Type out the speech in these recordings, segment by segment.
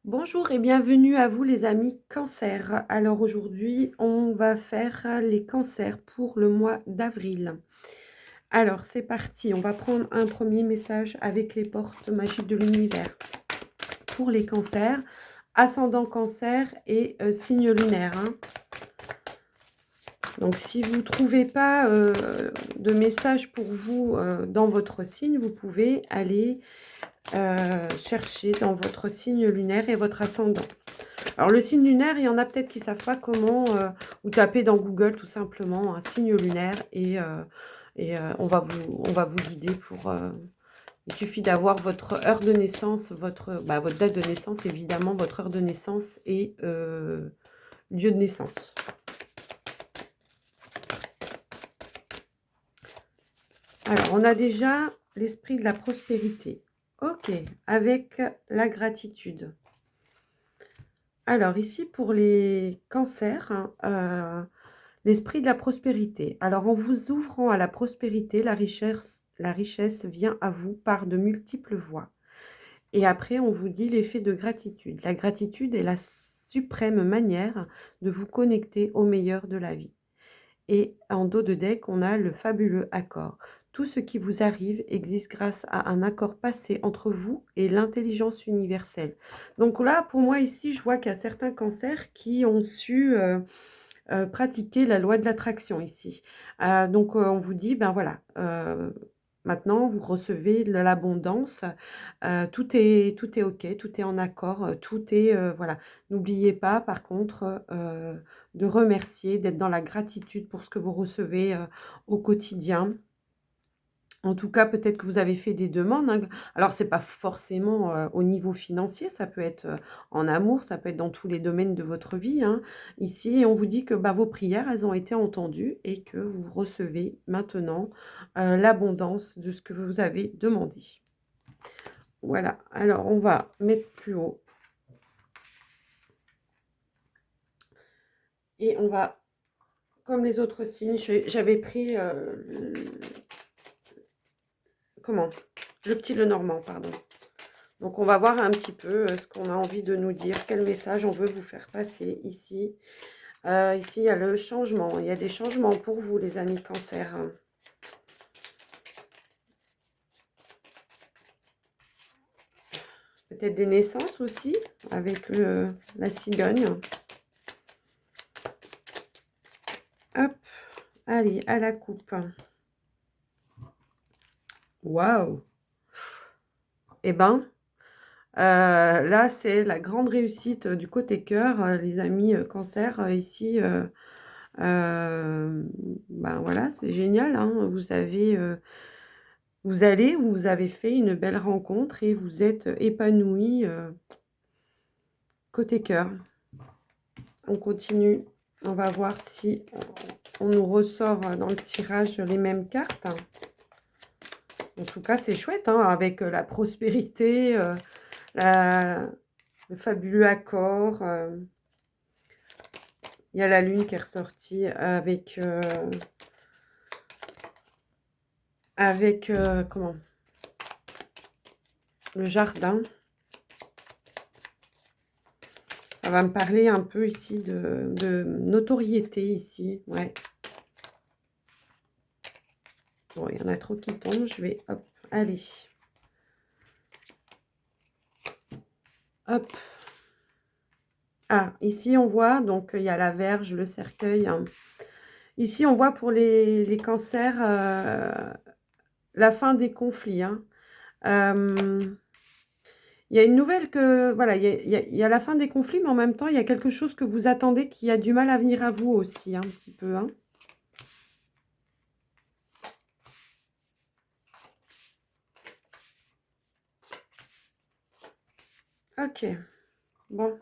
Bonjour et bienvenue à vous les amis Cancer. Alors aujourd'hui, on va faire les cancers pour le mois d'avril. Alors c'est parti, on va prendre un premier message avec les portes magiques de l'univers. Pour les cancers, ascendant cancer et signe lunaire, hein. Donc si vous ne trouvez pas de message pour vous dans votre signe, vous pouvez aller chercher dans votre signe lunaire et votre ascendant. Alors le signe lunaire, il y en a peut-être qui ne savent pas comment, vous tapez dans Google tout simplement un signe lunaire et on va vous guider pour... il suffit d'avoir votre heure de naissance, votre date de naissance évidemment, votre heure de naissance et lieu de naissance. Alors on a déjà l'esprit de la prospérité. Ok, avec la gratitude. Alors ici pour les cancers, hein, l'esprit de la prospérité. Alors en vous ouvrant à la prospérité, la richesse vient à vous par de multiples voies. Et après on vous dit l'effet de gratitude. La gratitude est la suprême manière de vous connecter au meilleur de la vie. Et en dos de deck, on a le fabuleux accord. Tout ce qui vous arrive existe grâce à un accord passé entre vous et l'intelligence universelle. Donc là, pour moi, ici, je vois qu'il y a certains cancers qui ont su pratiquer la loi de l'attraction ici. Donc, on vous dit, ben voilà, maintenant, vous recevez de l'abondance. Tout est OK, tout est en accord, tout est, voilà. N'oubliez pas, par contre, de remercier, d'être dans la gratitude pour ce que vous recevez au quotidien. En tout cas, peut-être que vous avez fait des demandes, hein. Alors, c'est pas forcément au niveau financier, ça peut être en amour, ça peut être dans tous les domaines de votre vie, hein. Ici, on vous dit que vos prières, elles ont été entendues et que vous recevez maintenant l'abondance de ce que vous avez demandé. Voilà, alors on va mettre plus haut. Et on va, comme les autres signes, j'avais pris comment le petit Lenormand, pardon. Donc on va voir un petit peu ce qu'on a envie de nous dire, quel message on veut vous faire passer ici. Ici, il y a le changement, il y a des changements pour vous, les amis Cancer. Peut-être des naissances aussi, avec la cigogne. Hop, allez, à la coupe. Waouh! Eh ben, là, c'est la grande réussite du côté cœur, les amis Cancer. Ici, ben voilà, c'est génial, hein. Vous avez fait une belle rencontre et vous êtes épanoui côté cœur. On continue. On va voir si on nous ressort dans le tirage les mêmes cartes. En tout cas, c'est chouette, hein, avec la prospérité, le fabuleux accord. Il y a la lune qui est ressortie avec comment, le jardin. Ça va me parler un peu ici de notoriété ici, ouais. Bon, il y en a trop qui tombent, je vais, hop, aller. Hop. Ah, ici on voit, donc il y a la verge, le cercueil, hein. Ici on voit pour les cancers la fin des conflits, hein. Il y a une nouvelle que, voilà, il y a la fin des conflits, mais en même temps, il y a quelque chose que vous attendez qui a du mal à venir à vous aussi, un petit peu, hein. Ok, bon.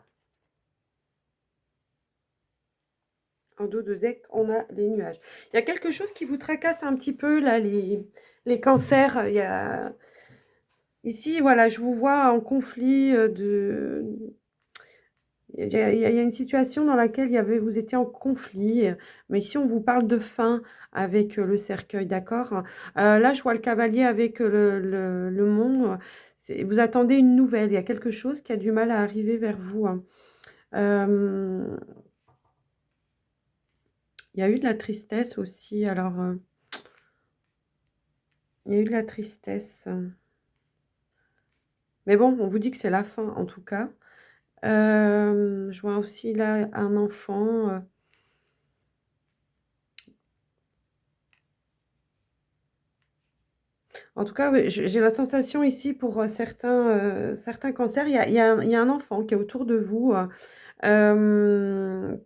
En dos de deck, on a les nuages. Il y a quelque chose qui vous tracasse un petit peu, là, les cancers. Ici, voilà, je vous vois en conflit il y a une situation dans laquelle vous étiez en conflit, mais ici on vous parle de fin avec le cercueil, d'accord. Là, je vois le cavalier avec le mont. vous attendez une nouvelle. Il y a quelque chose qui a du mal à arriver vers vous, hein. Hem, il y a eu de la tristesse aussi. Alors, il y a eu de la tristesse. Mais bon, on vous dit que c'est la fin en tout cas. Je vois aussi là un enfant. En tout cas, oui, j'ai la sensation ici pour certains cancers, il y a un enfant qui est autour de vous, euh,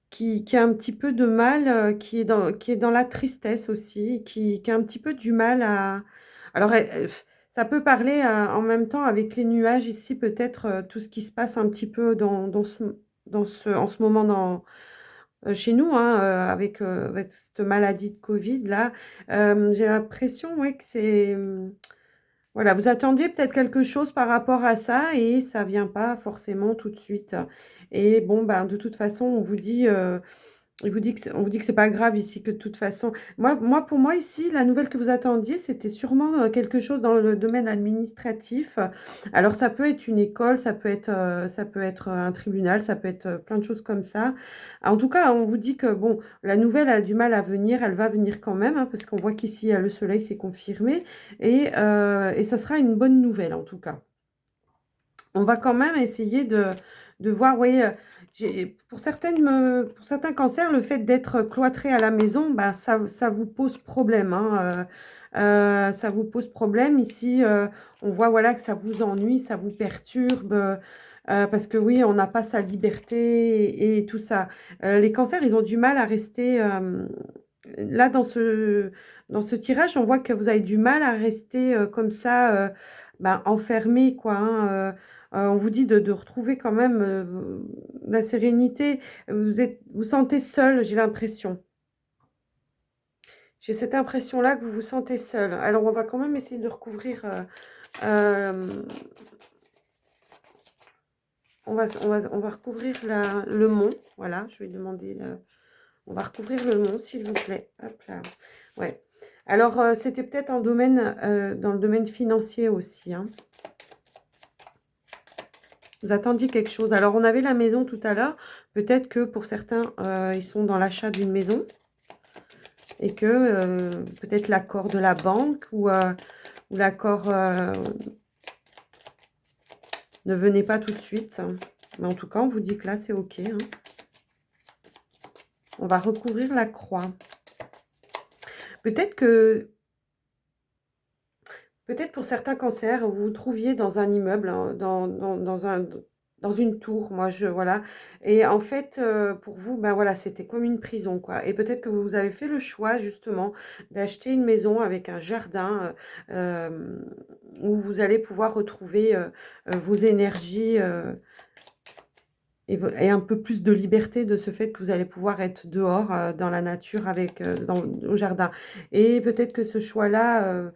qui a un petit peu de mal, qui est dans la tristesse aussi, qui a un petit peu du mal à... Alors, ça peut parler en même temps avec les nuages ici, peut-être tout ce qui se passe un petit peu en ce moment chez nous, hein, avec cette maladie de Covid là. J'ai l'impression, ouais, que c'est... voilà, vous attendiez peut-être quelque chose par rapport à ça et ça vient pas forcément tout de suite. Et bon, ben, de toute façon, on vous dit que c'est pas grave ici, que de toute façon, pour moi ici, la nouvelle que vous attendiez, c'était sûrement quelque chose dans le domaine administratif. Alors ça peut être une école, ça peut être un tribunal, ça peut être plein de choses comme ça. En tout cas, on vous dit que bon, la nouvelle a du mal à venir, elle va venir quand même, hein, parce qu'on voit qu'ici le soleil s'est confirmé et ça sera une bonne nouvelle en tout cas. On va quand même essayer de voir, oui, pour certains cancers, le fait d'être cloîtré à la maison, bah, ça vous pose problème, hein, ça vous pose problème. Ici, on voit voilà, que ça vous ennuie, ça vous perturbe, parce que oui, on n'a pas sa liberté et tout ça. Les cancers, ils ont du mal à rester... là, dans ce tirage, on voit que vous avez du mal à rester comme ça, ben, enfermé, quoi, hein. On vous dit de retrouver quand même la sérénité. Vous sentez seul, j'ai l'impression. J'ai cette impression-là que vous vous sentez seul. Alors, on va quand même essayer de recouvrir. Euh, on va recouvrir le mont. Voilà, je vais demander. On va recouvrir le mont, s'il vous plaît. Hop là. Ouais. Alors, c'était peut-être dans le domaine financier aussi, hein. Vous attendiez quelque chose. Alors, on avait la maison tout à l'heure. Peut-être que pour certains, ils sont dans l'achat d'une maison et que peut-être l'accord de la banque ou l'accord ne venait pas tout de suite, hein. Mais en tout cas, on vous dit que là, c'est OK, hein. On va recouvrir la croix. Peut-être que, peut-être pour certains cancers, vous vous trouviez dans un immeuble, hein, dans une tour, voilà. Et en fait, pour vous, ben voilà, c'était comme une prison, quoi. Et peut-être que vous avez fait le choix, justement, d'acheter une maison avec un jardin où vous allez pouvoir retrouver vos énergies et un peu plus de liberté de ce fait que vous allez pouvoir être dehors dans la nature au jardin. Et peut-être que ce choix-là,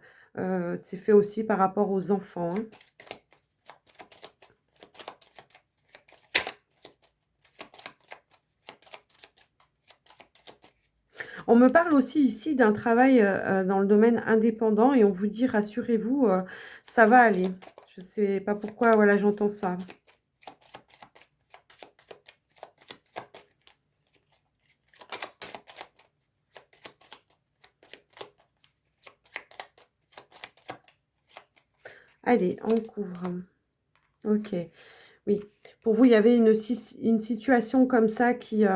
c'est fait aussi par rapport aux enfants, hein. On me parle aussi ici d'un travail dans le domaine indépendant et on vous dit, rassurez-vous, ça va aller. Je ne sais pas pourquoi, voilà, j'entends ça. Allez, on couvre. Ok, oui. Pour vous, il y avait une situation comme ça qui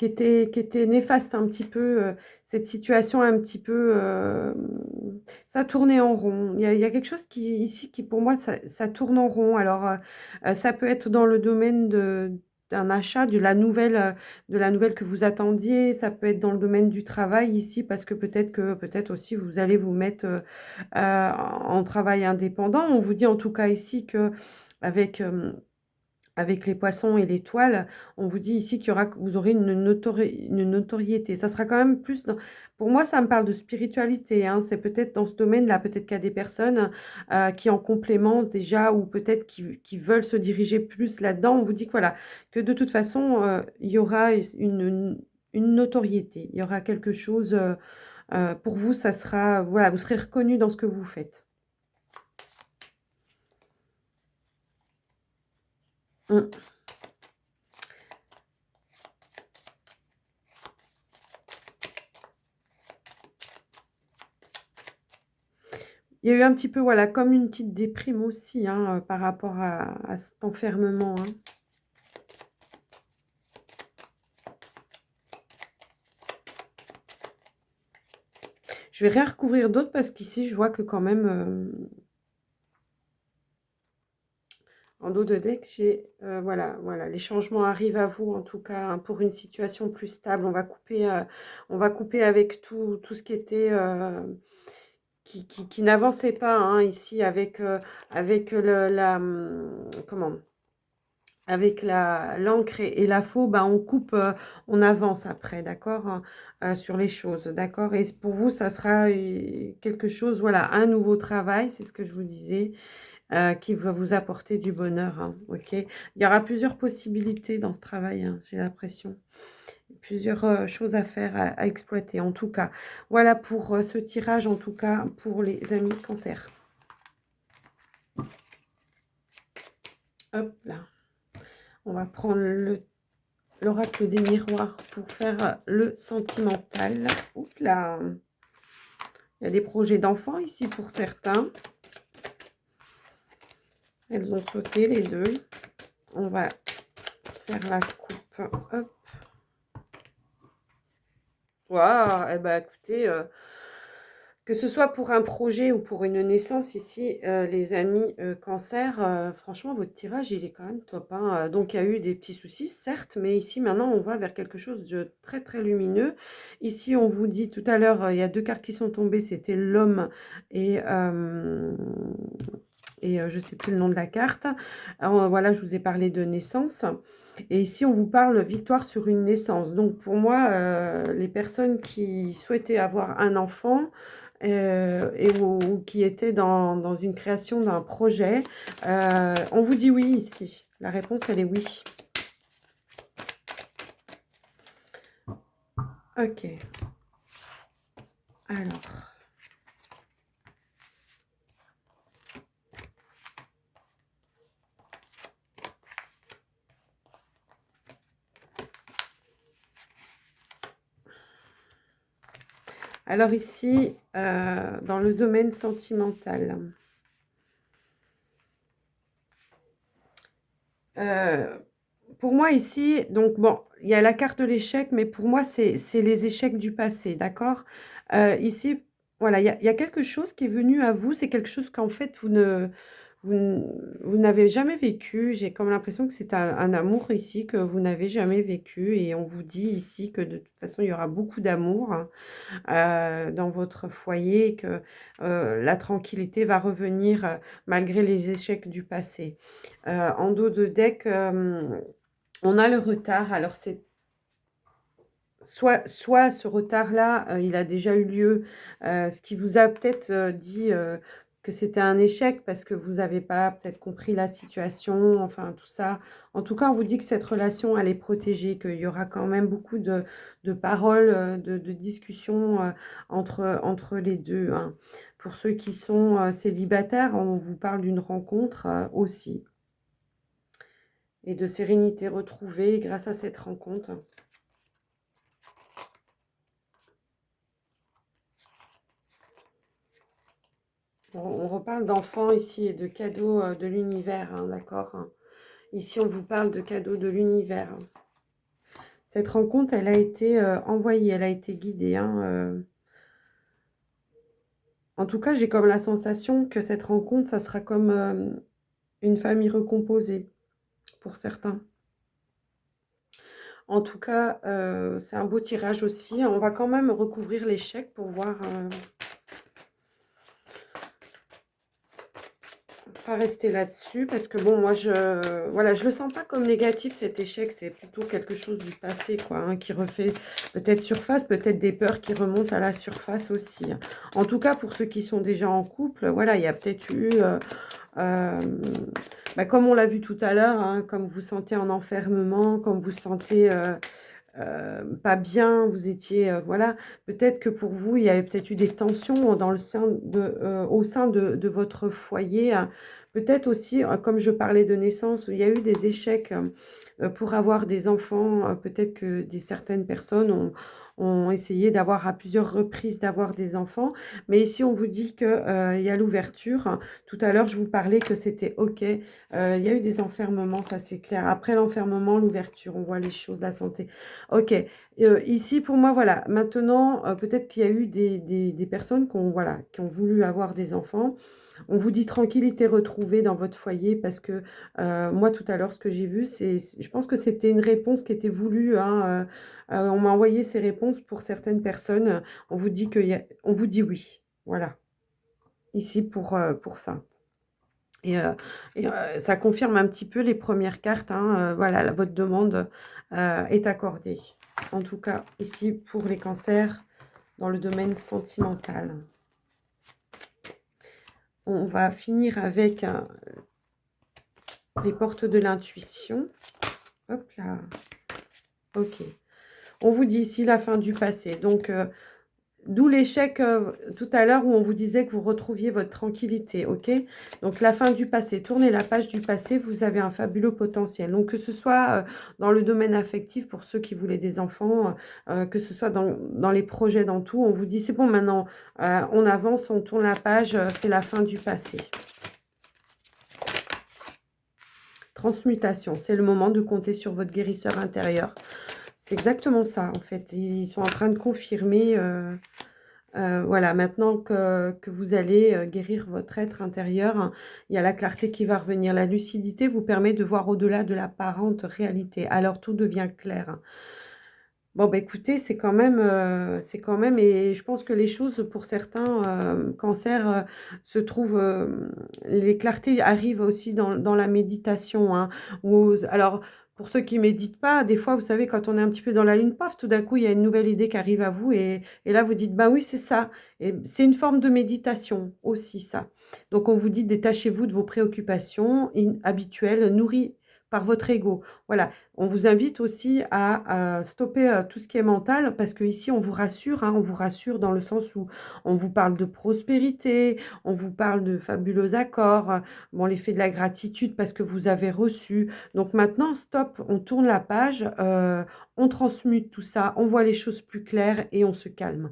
était néfaste un petit peu, cette situation un petit peu, ça tournait en rond. Il y a quelque chose ici qui pour moi ça tourne en rond. Alors, ça peut être dans le domaine d'un achat, de la nouvelle que vous attendiez, ça peut être dans le domaine du travail ici, parce que peut-être aussi vous allez vous mettre en travail indépendant. On vous dit en tout cas ici que avec, avec les poissons et les toiles, on vous dit ici que vous aurez une notoriété. Ça sera quand même plus pour moi, ça me parle de spiritualité, hein. C'est peut-être dans ce domaine-là, peut-être qu'il y a des personnes qui en complément déjà ou peut-être qui veulent se diriger plus là-dedans. On vous dit que voilà, que de toute façon, il y aura une notoriété. Il y aura quelque chose pour vous, ça sera, voilà, vous serez reconnu dans ce que vous faites. Mmh. Il y a eu un petit peu, voilà, comme une petite déprime aussi, hein, par rapport à cet enfermement, hein. Je vais rien recouvrir d'autre parce qu'ici, je vois que quand même, en dos de deck, j'ai, voilà, les changements arrivent à vous en tout cas, hein, pour une situation plus stable. On va couper avec tout ce qui était, qui n'avançait pas, hein, ici avec comment? Avec la l'encre et la faux, bah, on coupe, on avance après, d'accord? Hein, sur les choses, d'accord? Et pour vous, ça sera, quelque chose, voilà, un nouveau travail, c'est ce que je vous disais, qui va vous apporter du bonheur, hein, OK? Il y aura plusieurs possibilités dans ce travail, hein, j'ai l'impression. Plusieurs, choses à faire, à exploiter en tout cas. Voilà pour, ce tirage en tout cas pour les amis cancer. Hop là, on va prendre l'oracle des miroirs pour faire le sentimental. Ouh là, il y a des projets d'enfants ici pour certains. Elles ont sauté les deux. On va faire la coupe. Hop. Waouh, eh ben écoutez, que ce soit pour un projet ou pour une naissance ici, les amis, cancer, franchement votre tirage il est quand même top, hein, donc il y a eu des petits soucis certes, mais ici maintenant on va vers quelque chose de très, très lumineux. Ici on vous dit tout à l'heure, il y a 2 cartes qui sont tombées, c'était l'homme et je sais plus le nom de la carte. Alors, voilà, je vous ai parlé de naissance et ici on vous parle victoire sur une naissance. Donc pour moi, les personnes qui souhaitaient avoir un enfant, ou qui étaient dans une création d'un projet, on vous dit oui ici. La réponse, elle est oui. OK. Alors. Alors ici, dans le domaine sentimental, pour moi ici, donc bon, il y a la carte de l'échec, mais pour moi c'est les échecs du passé, d'accord? Ici, voilà, il y a quelque chose qui est venu à vous, c'est quelque chose qu'en fait vous n vous n'avez jamais vécu. J'ai comme l'impression que c'est un amour ici que vous n'avez jamais vécu et on vous dit ici que de toute façon il y aura beaucoup d'amour, hein, dans votre foyer et que, la tranquillité va revenir, malgré les échecs du passé. En dos de deck, on a le retard. Alors c'est soit ce retard-là, il a déjà eu lieu, ce qui vous a peut-être, dit, que c'était un échec parce que vous avez pas peut-être compris la situation, enfin tout ça. En tout cas, on vous dit que cette relation, elle est protégée, qu'il y aura quand même beaucoup de paroles, de discussions, entre les 2, hein. Pour ceux qui sont, célibataires, on vous parle d'une rencontre, aussi et de sérénité retrouvée grâce à cette rencontre. On reparle d'enfants ici et de cadeaux, de l'univers, hein, d'accord, hein. Ici, on vous parle de cadeaux de l'univers. Cette rencontre, elle a été, envoyée, elle a été guidée, hein, en tout cas, j'ai comme la sensation que cette rencontre, ça sera comme, une famille recomposée pour certains. En tout cas, c'est un beau tirage aussi. On va quand même recouvrir l'échec pour voir, pas rester là-dessus parce que bon, moi, voilà, je le sens pas comme négatif cet échec, c'est plutôt quelque chose du passé, quoi, hein, qui refait peut-être surface, peut-être des peurs qui remontent à la surface aussi, hein. En tout cas, pour ceux qui sont déjà en couple, voilà, il y a peut-être eu, bah, comme on l'a vu tout à l'heure, hein, comme vous sentez en enfermement, comme vous sentez, pas bien, vous étiez, voilà, peut-être que pour vous, il y avait peut-être eu des tensions dans le sein de, au sein de votre foyer, hein. Peut-être aussi, comme je parlais de naissance, il y a eu des échecs pour avoir des enfants. Peut-être que certaines personnes ont essayé d'avoir à plusieurs reprises d'avoir des enfants. Mais ici, on vous dit qu'il y a l'ouverture. Tout à l'heure, je vous parlais que c'était OK. Il y a eu des enfermements, ça c'est clair. Après l'enfermement, l'ouverture, on voit les choses, la santé. OK. Ici, pour moi, voilà. Maintenant, peut-être qu'il y a eu des personnes voilà, qui ont voulu avoir des enfants. On vous dit tranquillité retrouvée dans votre foyer parce que moi, tout à l'heure, ce que j'ai vu, je pense que c'était une réponse qui était voulue, hein, on m'a envoyé ces réponses pour certaines personnes. On vous dit on vous dit oui. Voilà, ici pour ça. Et, ça confirme un petit peu les premières cartes, hein, voilà, votre demande est accordée. En tout cas, ici, pour les cancers dans le domaine sentimental. On va finir avec les portes de l'intuition. Hop là. OK. On vous dit ici la fin du passé. Donc, d'où l'échec tout à l'heure où on vous disait que vous retrouviez votre tranquillité. OK. Donc, la fin du passé. Tournez la page du passé. Vous avez un fabuleux potentiel. Donc, que ce soit dans le domaine affectif pour ceux qui voulaient des enfants, que ce soit dans les projets, dans tout, on vous dit c'est bon maintenant, on avance, on tourne la page, c'est la fin du passé. Transmutation, c'est le moment de compter sur votre guérisseur intérieur. C'est exactement ça, en fait. Ils sont en train de confirmer, voilà, maintenant que vous allez guérir votre être intérieur, hein, il y a la clarté qui va revenir. La lucidité vous permet de voir au-delà de l'apparente réalité. Alors, tout devient clair, hein. Bon, bah, écoutez, c'est quand même et je pense que les choses pour certains, cancers, se trouvent, les clartés arrivent aussi dans la méditation, hein, ou alors pour ceux qui méditent pas, des fois, vous savez, quand on est un petit peu dans la lune, paf, tout d'un coup, il y a une nouvelle idée qui arrive à vous et là, vous dites: «Bah, oui, c'est ça» et c'est une forme de méditation aussi ça. Donc on vous dit: «Détachez-vous de vos préoccupations habituelles, nourries par votre ego». Voilà, on vous invite aussi à stopper, tout ce qui est mental parce qu'ici on vous rassure, hein, on vous rassure dans le sens où on vous parle de prospérité, on vous parle de fabuleux accords, bon l'effet de la gratitude parce que vous avez reçu. Donc maintenant stop, on tourne la page, on transmute tout ça, on voit les choses plus claires et on se calme.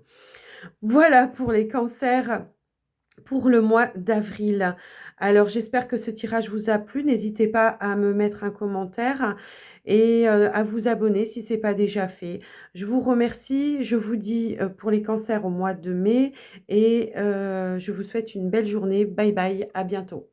Voilà pour les cancers pour le mois d'avril. Alors j'espère que ce tirage vous a plu. N'hésitez pas à me mettre un commentaire et à vous abonner si ce n'est pas déjà fait. Je vous remercie. Je vous dis pour les cancers au mois de mai et je vous souhaite une belle journée. Bye bye, à bientôt.